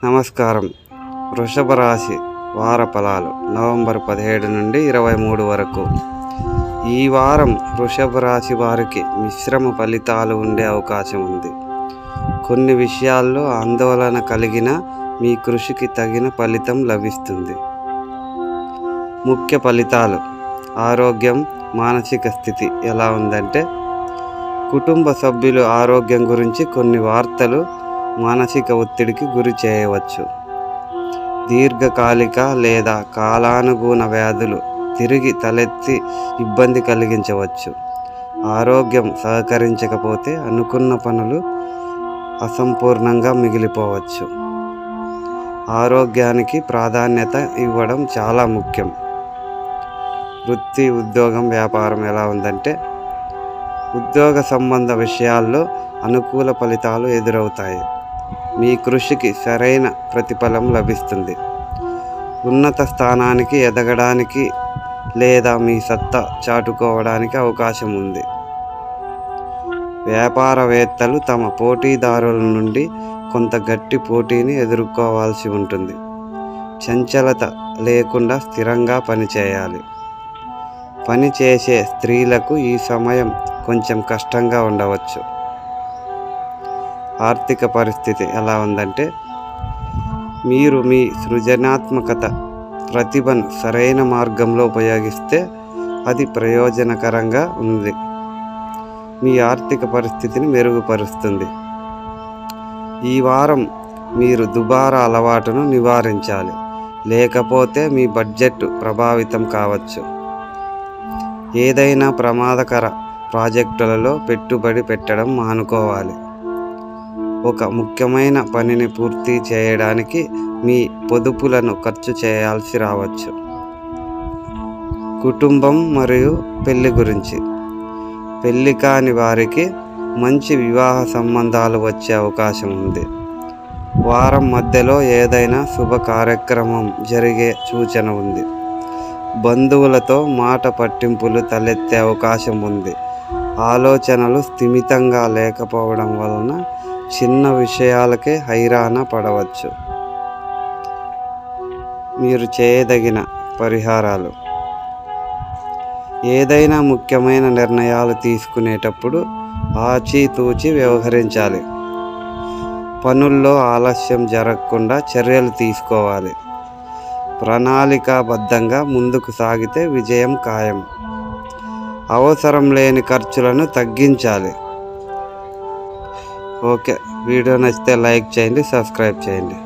నమస్కారం. వృషభ రాశి వార ఫలాలు నవంబర్ 17 నుండి 23 వరకు. ఈ వారం వృషభ రాశి వారికి మిశ్రమ ఫలితాలు ఉండే అవకాశం ఉంది. కొన్ని విషయాల్లో ఆందోళన కలిగిన మీ కృషికి తగిన ఫలితం లభిస్తుంది. ముఖ్య ఫలితాలు: ఆరోగ్యం, మానసిక స్థితి ఎలా ఉందంటే, కుటుంబ సభ్యుల ఆరోగ్యం గురించి కొన్ని వార్తలు మానసిక ఒత్తిడికి గురి చేయవచ్చు. దీర్ఘకాలిక లేదా కాలానుగుణ వ్యాధులు తిరిగి తలెత్తి ఇబ్బంది కలిగించవచ్చు. ఆరోగ్యం సహకరించకపోతే అనుకున్న పనులు అసంపూర్ణంగా మిగిలిపోవచ్చు. ఆరోగ్యానికి ప్రాధాన్యత ఇవ్వడం చాలా ముఖ్యం. వృత్తి, ఉద్యోగం, వ్యాపారం ఎలా ఉందంటే, ఉద్యోగ సంబంధ విషయాల్లో అనుకూల ఫలితాలు ఎదురవుతాయి. మీ కృషికి సరైన ప్రతిఫలం లభిస్తుంది. ఉన్నత స్థానానికి ఎదగడానికి లేదా మీ సత్తా చాటుకోవడానికి అవకాశం ఉంది. వ్యాపారవేత్తలు తమ పోటీదారుల నుండి కొంత గట్టి పోటీని ఎదుర్కోవాల్సి ఉంటుంది. చంచలత లేకుండా స్థిరంగా పనిచేయాలి. పనిచేసే స్త్రీలకు ఈ సమయం కొంచెం కష్టంగా ఉండవచ్చు. ఆర్థిక పరిస్థితి ఎలా ఉందంటే, మీరు మీ సృజనాత్మకత, ప్రతిభను సరైన మార్గంలో ఉపయోగిస్తే అది ప్రయోజనకరంగా ఉంది. మీ ఆర్థిక పరిస్థితిని మెరుగుపరుస్తుంది. ఈ వారం మీరు దుబారా అలవాటును నివారించాలి, లేకపోతే మీ బడ్జెట్ ప్రభావితం కావచ్చు. ఏదైనా ప్రమాదకర ప్రాజెక్టులలో పెట్టుబడి పెట్టడం మానుకోవాలి. ఒక ముఖ్యమైన పనిని పూర్తి చేయడానికి మీ పొదుపులను ఖర్చు చేయాల్సి రావచ్చు. కుటుంబం మరియు పెళ్లి గురించి: పెళ్లి కాని వారికి మంచి వివాహ సంబంధాలు వచ్చే అవకాశం ఉంది. వారం మధ్యలో ఏదైనా శుభ కార్యక్రమం జరిగే సూచన ఉంది. బంధువులతో మాట పట్టింపులు తలెత్తే అవకాశం ఉంది. ఆలోచనలు స్థిమితంగా లేకపోవడం వలన చిన్న విషయాలకే హైరాణ పడవచ్చు. మీరు చేయదగిన పరిహారాలు: ఏదైనా ముఖ్యమైన నిర్ణయాలు తీసుకునేటప్పుడు ఆచితూచి వ్యవహరించాలి. పనుల్లో ఆలస్యం జరగకుండా చర్యలు తీసుకోవాలి. ప్రణాళికాబద్ధంగా ముందుకు సాగితే విజయం ఖాయం. అవసరం లేని ఖర్చులను తగ్గించాలి. ఓకే, వీడియో నచ్చితే లైక్ చేయండి, సబ్స్క్రైబ్ చేయండి.